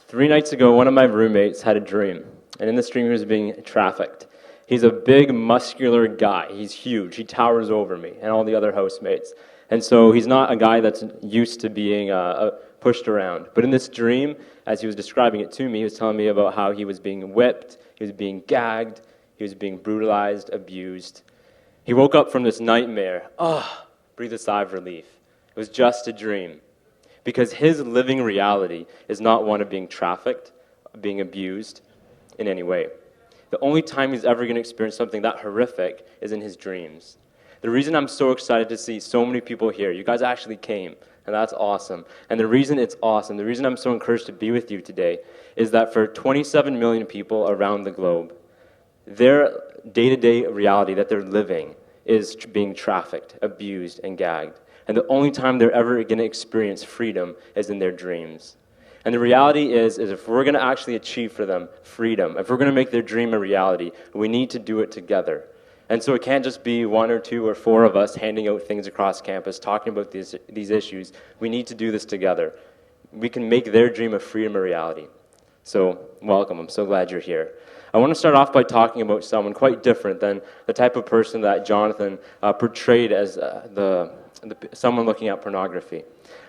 3 nights ago, one of my roommates had a dream, and in this dream he was being trafficked. He's a big, muscular guy. He's huge. He towers over me and all the other housemates. And so he's not a guy that's used to being pushed around. But in this dream, as he was describing it to me, he was telling me about how he was being whipped, he was being gagged, he was being brutalized, abused. He woke up from this nightmare. Breathed a sigh of relief. It was just a dream. Because his living reality is not one of being trafficked, being abused in any way. The only time he's ever going to experience something that horrific is in his dreams. The reason I'm so excited to see so many people here, you guys actually came, and that's awesome. And the reason it's awesome, the reason I'm so encouraged to be with you today, is that for 27 million people around the globe, their day-to-day reality that they're living is being trafficked, abused, and gagged. And the only time they're ever going to experience freedom is in their dreams. And the reality is if we're going to actually achieve for them freedom, if we're going to make their dream a reality, we need to do it together. And so it can't just be 1 or 2 or 4 of us handing out things across campus, talking about these issues. We need to do this together. We can make their dream of freedom a reality. So welcome. I'm so glad you're here. I want to start off by talking about someone quite different than the type of person that Jonathan portrayed as someone looking at pornography.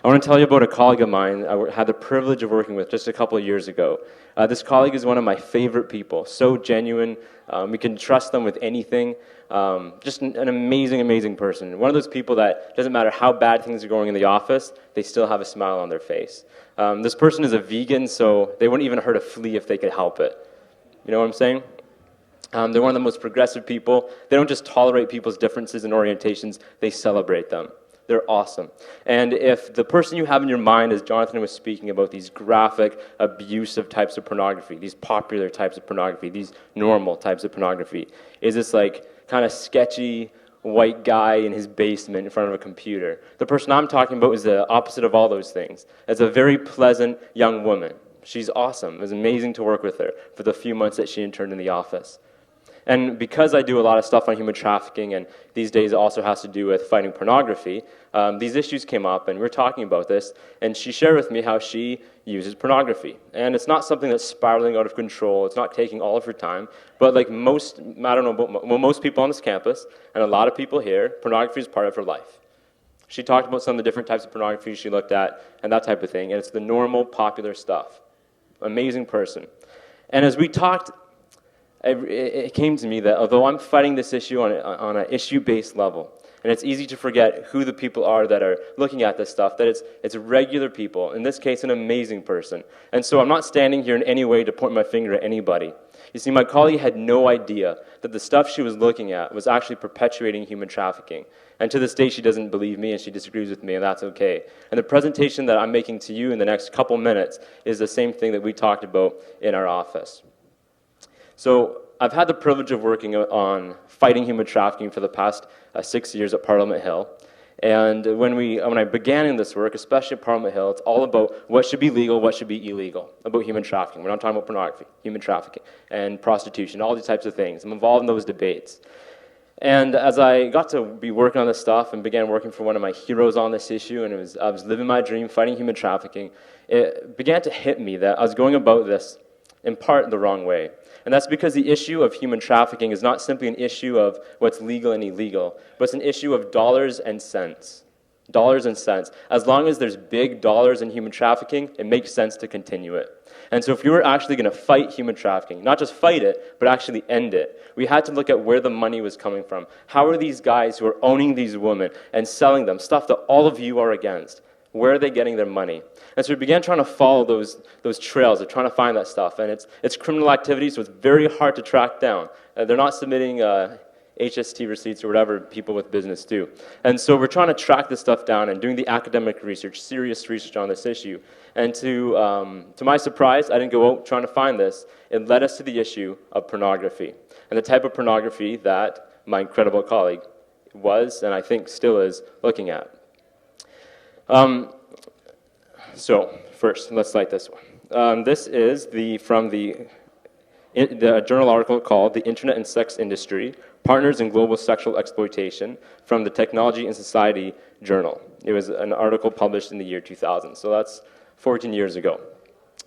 I want to tell you about a colleague of mine I had the privilege of working with just a couple of years ago. This colleague is one of my favorite people, so genuine. We can trust them with anything. Just an amazing, amazing person. One of those people that doesn't matter how bad things are going in the office, they still have a smile on their face. This person is a vegan, so they wouldn't even hurt a flea if they could help it. You know what I'm saying? They're one of the most progressive people. They don't just tolerate people's differences and orientations, they celebrate them. They're awesome. And if the person you have in your mind, as Jonathan was speaking about, these graphic, abusive types of pornography, these popular types of pornography, these normal types of pornography, is this like kind of sketchy white guy in his basement in front of a computer. The person I'm talking about is the opposite of all those things. It's a very pleasant young woman. She's awesome. It was amazing to work with her for the few months that she interned in the office. And because I do a lot of stuff on human trafficking, and these days it also has to do with fighting pornography, these issues came up, and we were talking about this, and she shared with me how she uses pornography. And it's not something that's spiraling out of control. It's not taking all of her time. But like most people on this campus, and a lot of people here, pornography is part of her life. She talked about some of the different types of pornography she looked at, and that type of thing, and it's the normal, popular stuff. Amazing person. And as we talked, it came to me that although I'm fighting this issue on an issue-based level, and it's easy to forget who the people are that are looking at this stuff, that it's regular people, in this case an amazing person. And so I'm not standing here in any way to point my finger at anybody. You see, my colleague had no idea that the stuff she was looking at was actually perpetuating human trafficking. And to this day, she doesn't believe me and she disagrees with me, and that's okay. And the presentation that I'm making to you in the next couple minutes is the same thing that we talked about in our office. So I've had the privilege of working on fighting human trafficking for the past 6 years at Parliament Hill. And when I began in this work, especially at Parliament Hill, it's all about what should be legal, what should be illegal, about human trafficking. We're not talking about pornography, human trafficking, and prostitution, all these types of things. I'm involved in those debates. And as I got to be working on this stuff and began working for one of my heroes on this issue, and I was living my dream, fighting human trafficking, it began to hit me that I was going about this in part the wrong way. And that's because the issue of human trafficking is not simply an issue of what's legal and illegal, but it's an issue of dollars and cents. Dollars and cents. As long as there's big dollars in human trafficking, it makes sense to continue it. And so if you were actually going to fight human trafficking, not just fight it, but actually end it, we had to look at where the money was coming from. How are these guys who are owning these women and selling them, stuff that all of you are against, where are they getting their money? And so we began trying to follow those trails of trying to find that stuff. And it's criminal activity, so it's very hard to track down. They're not submitting HST receipts or whatever people with business do. And so we're trying to track this stuff down and doing the academic research, serious research on this issue. And to my surprise, I didn't go out trying to find this. It led us to the issue of pornography and the type of pornography that my incredible colleague was, and I think still is, looking at. So first, let's cite this one. This is from the journal article called "The Internet and Sex Industry: Partners in Global Sexual Exploitation" from the Technology and Society journal. It was an article published in the year 2000, so that's 14 years ago.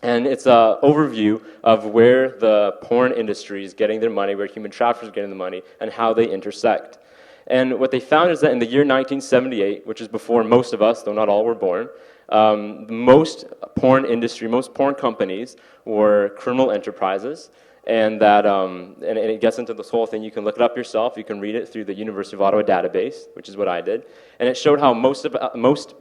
And it's an overview of where the porn industry is getting their money, where human traffickers are getting the money, and how they intersect. And what they found is that in the year 1978, which is before most of us, though not all, were born, most porn companies were criminal enterprises, and that and it gets into this whole thing. You can look it up yourself. You can read it through the University of Ottawa database, which is what I did, and it showed how most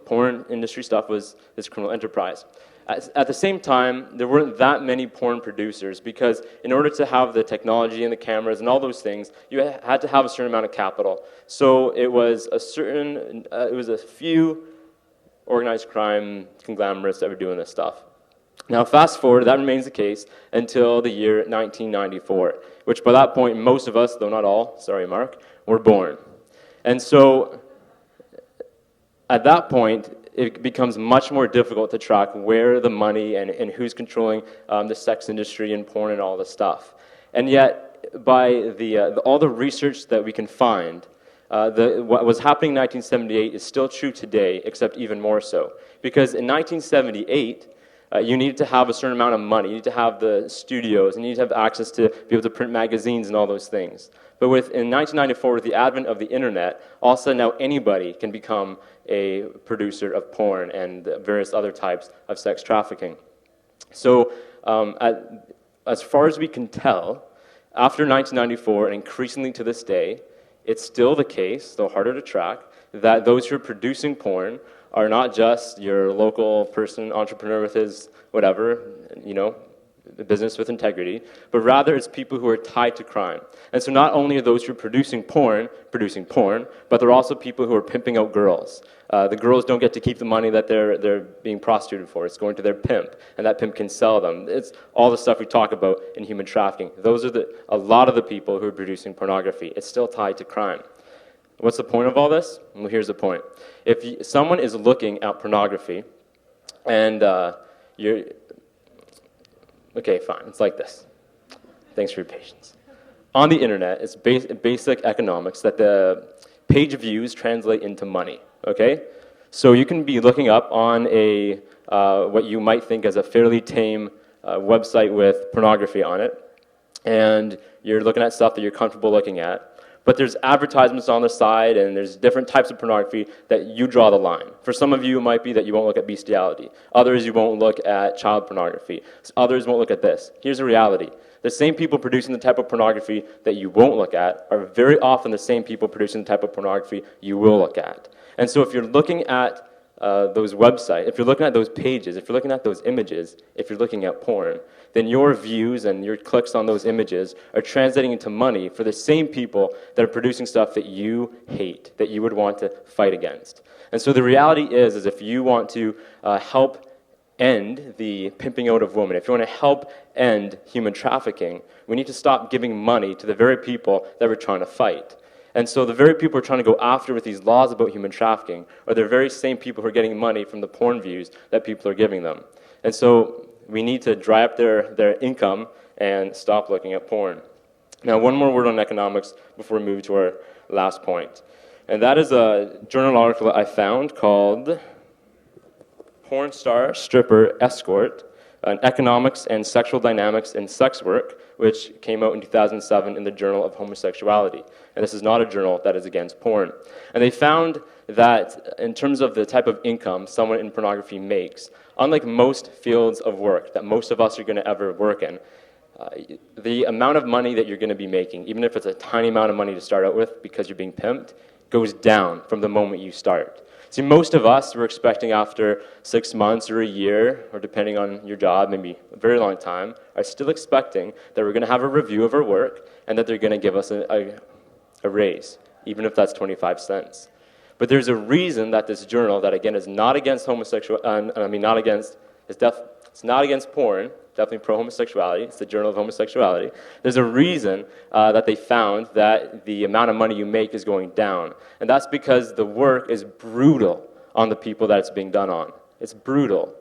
porn industry stuff was this criminal enterprise. At the same time, there weren't that many porn producers because in order to have the technology and the cameras and all those things, you had to have a certain amount of capital. So it was a few organized crime conglomerates that were doing this stuff. Now, fast forward, that remains the case until the year 1994, which by that point, most of us, though not all, sorry, Mark, were born. And so at that point, it becomes much more difficult to track where the money and who's controlling the sex industry and porn and all this stuff. And yet, by all the research that we can find, what was happening in 1978 is still true today, except even more so. Because in 1978, you needed to have a certain amount of money. You need to have the studios, and you need to have access to be able to print magazines and all those things. But in 1994, with the advent of the internet, all of a sudden now anybody can become a producer of porn and various other types of sex trafficking. So as far as we can tell, after 1994, and increasingly to this day, it's still the case, though harder to track, that those who are producing porn are not just your local person, entrepreneur with his whatever, business with integrity, but rather it's people who are tied to crime. And so not only are those who are producing porn, but they're also people who are pimping out girls. The girls don't get to keep the money that they're being prostituted for. It's going to their pimp, and that pimp can sell them. It's all the stuff we talk about in human trafficking. Those are a lot of the people who are producing pornography. It's still tied to crime. What's the point of all this? Well, here's the point. If someone is looking at pornography, and you're... Okay, fine, it's like this. Thanks for your patience. On the internet, it's basic economics that the page views translate into money, okay? So you can be looking up on what you might think as a fairly tame website with pornography on it, and you're looking at stuff that you're comfortable looking at, but there's advertisements on the side, and there's different types of pornography that you draw the line. For some of you, it might be that you won't look at bestiality. Others, you won't look at child pornography. Others won't look at this. Here's the reality. The same people producing the type of pornography that you won't look at are very often the same people producing the type of pornography you will look at. And so if you're looking at those websites, if you're looking at those pages, if you're looking at those images, if you're looking at porn, then your views and your clicks on those images are translating into money for the same people that are producing stuff that you hate, that you would want to fight against. And so the reality is if you want to help end the pimping out of women, if you want to help end human trafficking, we need to stop giving money to the very people that we're trying to fight. And so the very people we're trying to go after with these laws about human trafficking are the very same people who are getting money from the porn views that people are giving them. And so we need to dry up their income and stop looking at porn. Now, one more word on economics before we move to our last point. And that is a journal article that I found called Porn Star, Stripper, Escort, an Economics and Sexual Dynamics in Sex Work, which came out in 2007 in the Journal of Homosexuality. And this is not a journal that is against porn. And they found that in terms of the type of income someone in pornography makes, unlike most fields of work that most of us are going to ever work in, the amount of money that you're going to be making, even if it's a tiny amount of money to start out with because you're being pimped, goes down from the moment you start. See, most of us were expecting after 6 months or a year, or depending on your job, maybe a very long time, are still expecting that we're going to have a review of our work and that they're going to give us a raise, even if that's 25 cents. But there's a reason that this journal, that again is not against it's not against porn, definitely pro-homosexuality, it's the Journal of Homosexuality. There's a reason that they found that the amount of money you make is going down. And that's because the work is brutal on the people that it's being done on. It's brutal.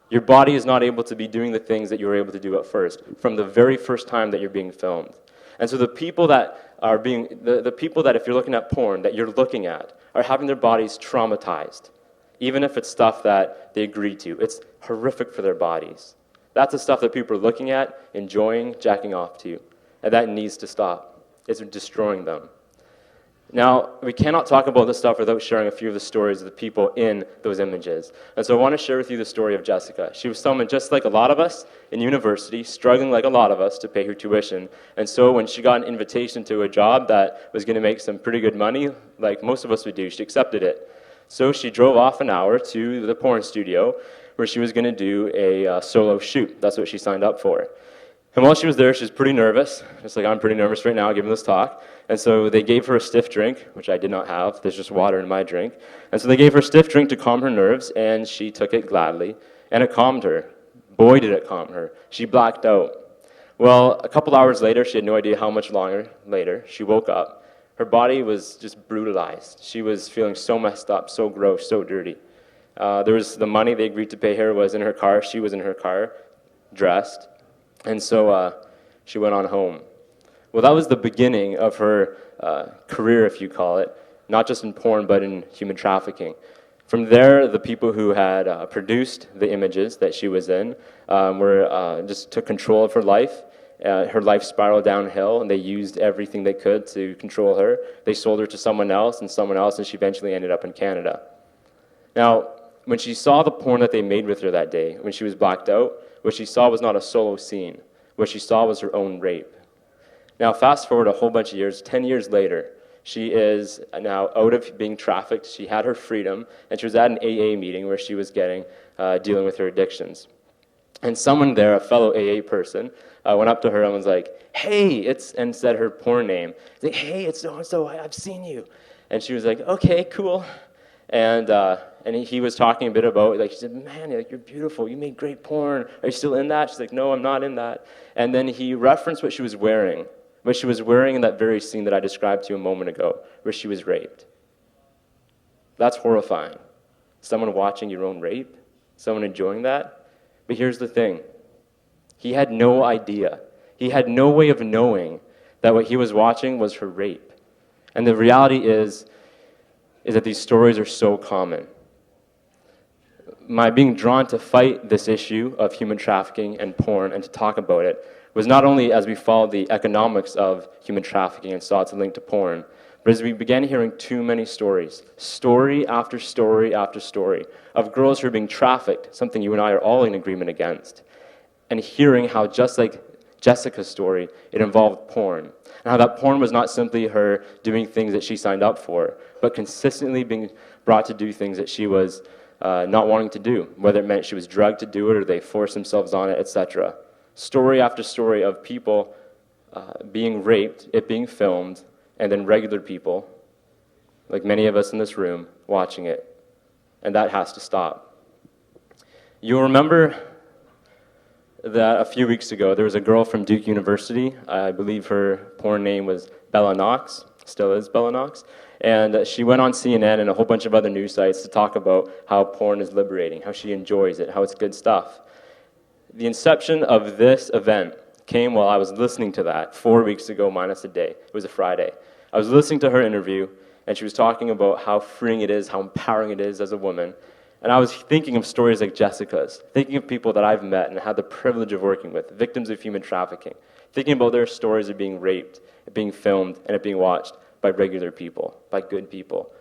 Your body is not able to be doing the things that you were able to do at first, from the very first time that you're being filmed. And so the people that are being, the people that if you're looking at porn, that you're looking at, are having their bodies traumatized. Even if it's stuff that they agree to. It's horrific for their bodies. That's the stuff that people are looking at, enjoying, jacking off to. And that needs to stop. It's destroying them. Now, we cannot talk about this stuff without sharing a few of the stories of the people in those images. And so I want to share with you the story of Jessica. She was someone just like a lot of us in university, struggling like a lot of us to pay her tuition. And so when she got an invitation to a job that was going to make some pretty good money, like most of us would do, she accepted it. So she drove off an hour to the porn studio where she was going to do a solo shoot. That's what she signed up for. And while she was there, she was pretty nervous, just like I'm pretty nervous right now giving this talk. And so they gave her a stiff drink, which I did not have. There's just water in my drink. And so they gave her a stiff drink to calm her nerves, and she took it gladly. And it calmed her. Boy, did it calm her. She blacked out. Well, a couple hours later, she had no idea how much longer later, she woke up. Her body was just brutalized. She was feeling so messed up, so gross, so dirty. There was the money they agreed to pay her was in her car. She was in her car, dressed. And so she went on home. Well, that was the beginning of her career, if you call it, not just in porn, but in human trafficking. From there, the people who had produced the images that she was in just took control of her life. Her life spiraled downhill, and they used everything they could to control her. They sold her to someone else, and she eventually ended up in Canada. Now, when she saw the porn that they made with her that day, when she was blacked out, what she saw was not a solo scene. What she saw was her own rape. Now, fast forward a whole bunch of years, 10 years later, she is now out of being trafficked. She had her freedom, and she was at an AA meeting where she was dealing with her addictions. And someone there, a fellow AA person, went up to her and was like, "Hey," and said her porn name. He's like, "Hey, it's so-and-so, I've seen you." And she was like, "Okay, cool." And he was talking a bit about, like, she said, "Man, you're beautiful. You made great porn. Are you still in that?" She's like, "No, I'm not in that." And then he referenced what she was wearing in that very scene that I described to you a moment ago, where she was raped. That's horrifying. Someone watching your own rape, someone enjoying that. But here's the thing. He had no idea. He had no way of knowing that what he was watching was her rape. And the reality is that these stories are so common. My being drawn to fight this issue of human trafficking and porn and to talk about it was not only as we followed the economics of human trafficking and saw its link to porn, but as we began hearing too many stories, story after story after story, of girls who are being trafficked, something you and I are all in agreement against, and hearing how, just like Jessica's story, it involved porn. And how that porn was not simply her doing things that she signed up for, but consistently being brought to do things that she was not wanting to do, whether it meant she was drugged to do it or they forced themselves on it, etc. Story after story of people being raped, it being filmed, and then regular people, like many of us in this room, watching it. And that has to stop. You'll remember that a few weeks ago, there was a girl from Duke University. I believe her porn name was Bella Knox, still is Bella Knox. And she went on CNN and a whole bunch of other news sites to talk about how porn is liberating, how she enjoys it, how it's good stuff. The inception of this event came while I was listening to that 4 weeks ago, minus a day. It was a Friday. I was listening to her interview, and she was talking about how freeing it is, how empowering it is as a woman. And I was thinking of stories like Jessica's, thinking of people that I've met and had the privilege of working with, victims of human trafficking, thinking about their stories of being raped, being filmed, and it being watched by regular people, by good people.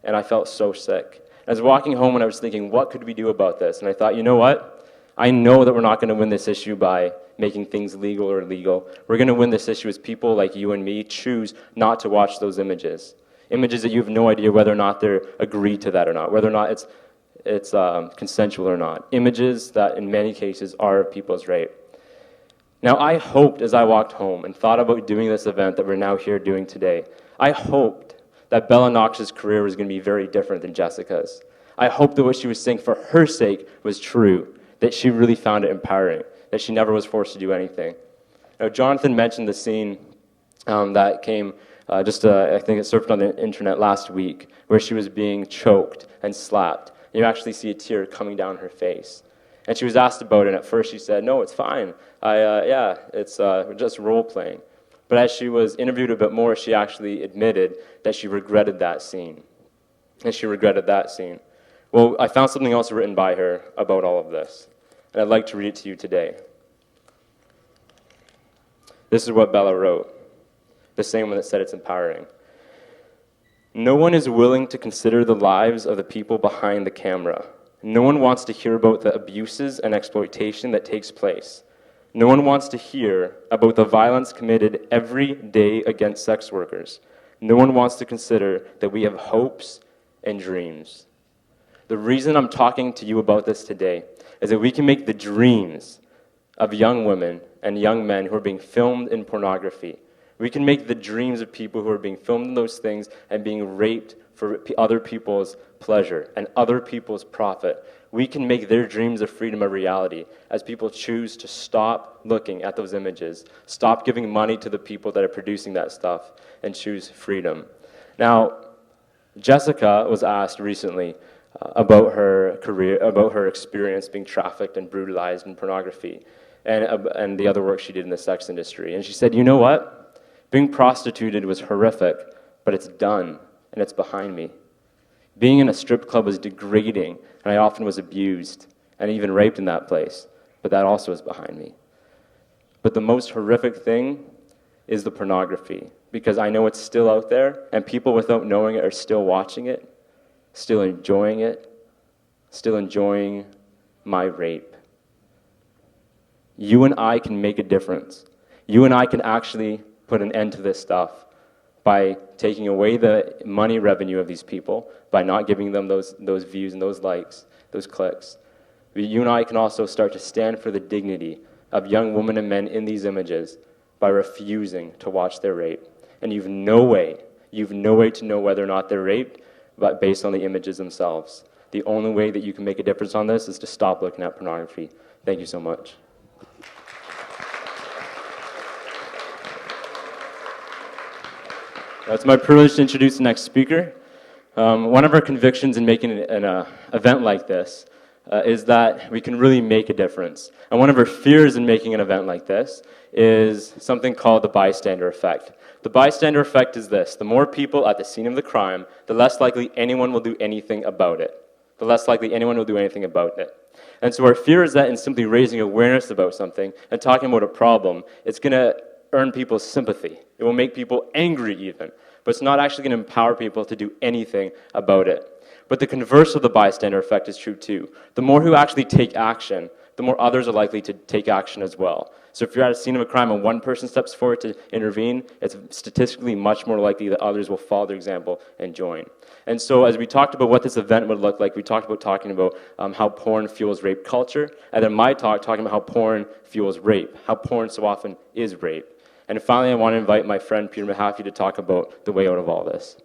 And I felt so sick. I was walking home and I was thinking, what could we do about this? And I thought, you know what? I know that we're not going to win this issue by making things legal or illegal. We're going to win this issue as people like you and me choose not to watch those images. Images that you have no idea whether or not they're agreed to that or not, whether or not it's consensual or not. Images that in many cases are people's rape. Now, I hoped as I walked home and thought about doing this event that we're now here doing today, I hoped that Bella Knox's career was going to be very different than Jessica's. I hoped that what she was saying for her sake was true, that she really found it empowering, that she never was forced to do anything. Now, Jonathan mentioned the scene that came I think it surfaced on the internet last week, where she was being choked and slapped. And you actually see a tear coming down her face. And she was asked about it, and at first she said, "No, it's fine. It's just role-playing." But as she was interviewed a bit more, she actually admitted that she regretted that scene. And she regretted that scene. Well, I found something else written by her about all of this, and I'd like to read it to you today. This is what Bella wrote, the same one that said it's empowering. No one is willing to consider the lives of the people behind the camera. No one wants to hear about the abuses and exploitation that takes place. No one wants to hear about the violence committed every day against sex workers. No one wants to consider that we have hopes and dreams. The reason I'm talking to you about this today is that we can make the dreams of young women and young men who are being filmed in pornography. We can make the dreams of people who are being filmed in those things and being raped for other people's pleasure and other people's profit. We can make their dreams of freedom a reality as people choose to stop looking at those images, stop giving money to the people that are producing that stuff, and choose freedom. Now, Jessica was asked recently about her career, about her experience being trafficked and brutalized in pornography, and the other work she did in the sex industry. And she said, you know what? Being prostituted was horrific, but it's done, and it's behind me. Being in a strip club was degrading, and I often was abused, and even raped in that place, but that also is behind me. But the most horrific thing is the pornography, because I know it's still out there, and people without knowing it are still watching it, still enjoying it, still enjoying my rape. You and I can make a difference. You and I can actually put an end to this stuff by taking away the money revenue of these people, by not giving them those views and those likes, those clicks. You and I can also start to stand for the dignity of young women and men in these images by refusing to watch their rape. And you've no way to know whether or not they're raped, but based on the images themselves. The only way that you can make a difference on this is to stop looking at pornography. Thank you so much. It's my privilege to introduce the next speaker. One of our convictions in making an event like this is that we can really make a difference. And one of our fears in making an event like this is something called the bystander effect. The bystander effect is this: the more people at the scene of the crime, the less likely anyone will do anything about it. The less likely anyone will do anything about it. And so our fear is that in simply raising awareness about something and talking about a problem, it's going to earn people's sympathy. It will make people angry even, but it's not actually going to empower people to do anything about it. But the converse of the bystander effect is true too. The more who actually take action, the more others are likely to take action as well. So if you're at a scene of a crime and one person steps forward to intervene, it's statistically much more likely that others will follow their example and join. And so as we talked about what this event would look like, we talked about talking about how porn fuels rape culture, and then my talk talking about how porn fuels rape, how porn so often is rape. And finally, I want to invite my friend Peter Mahaffey to talk about the way out of all this.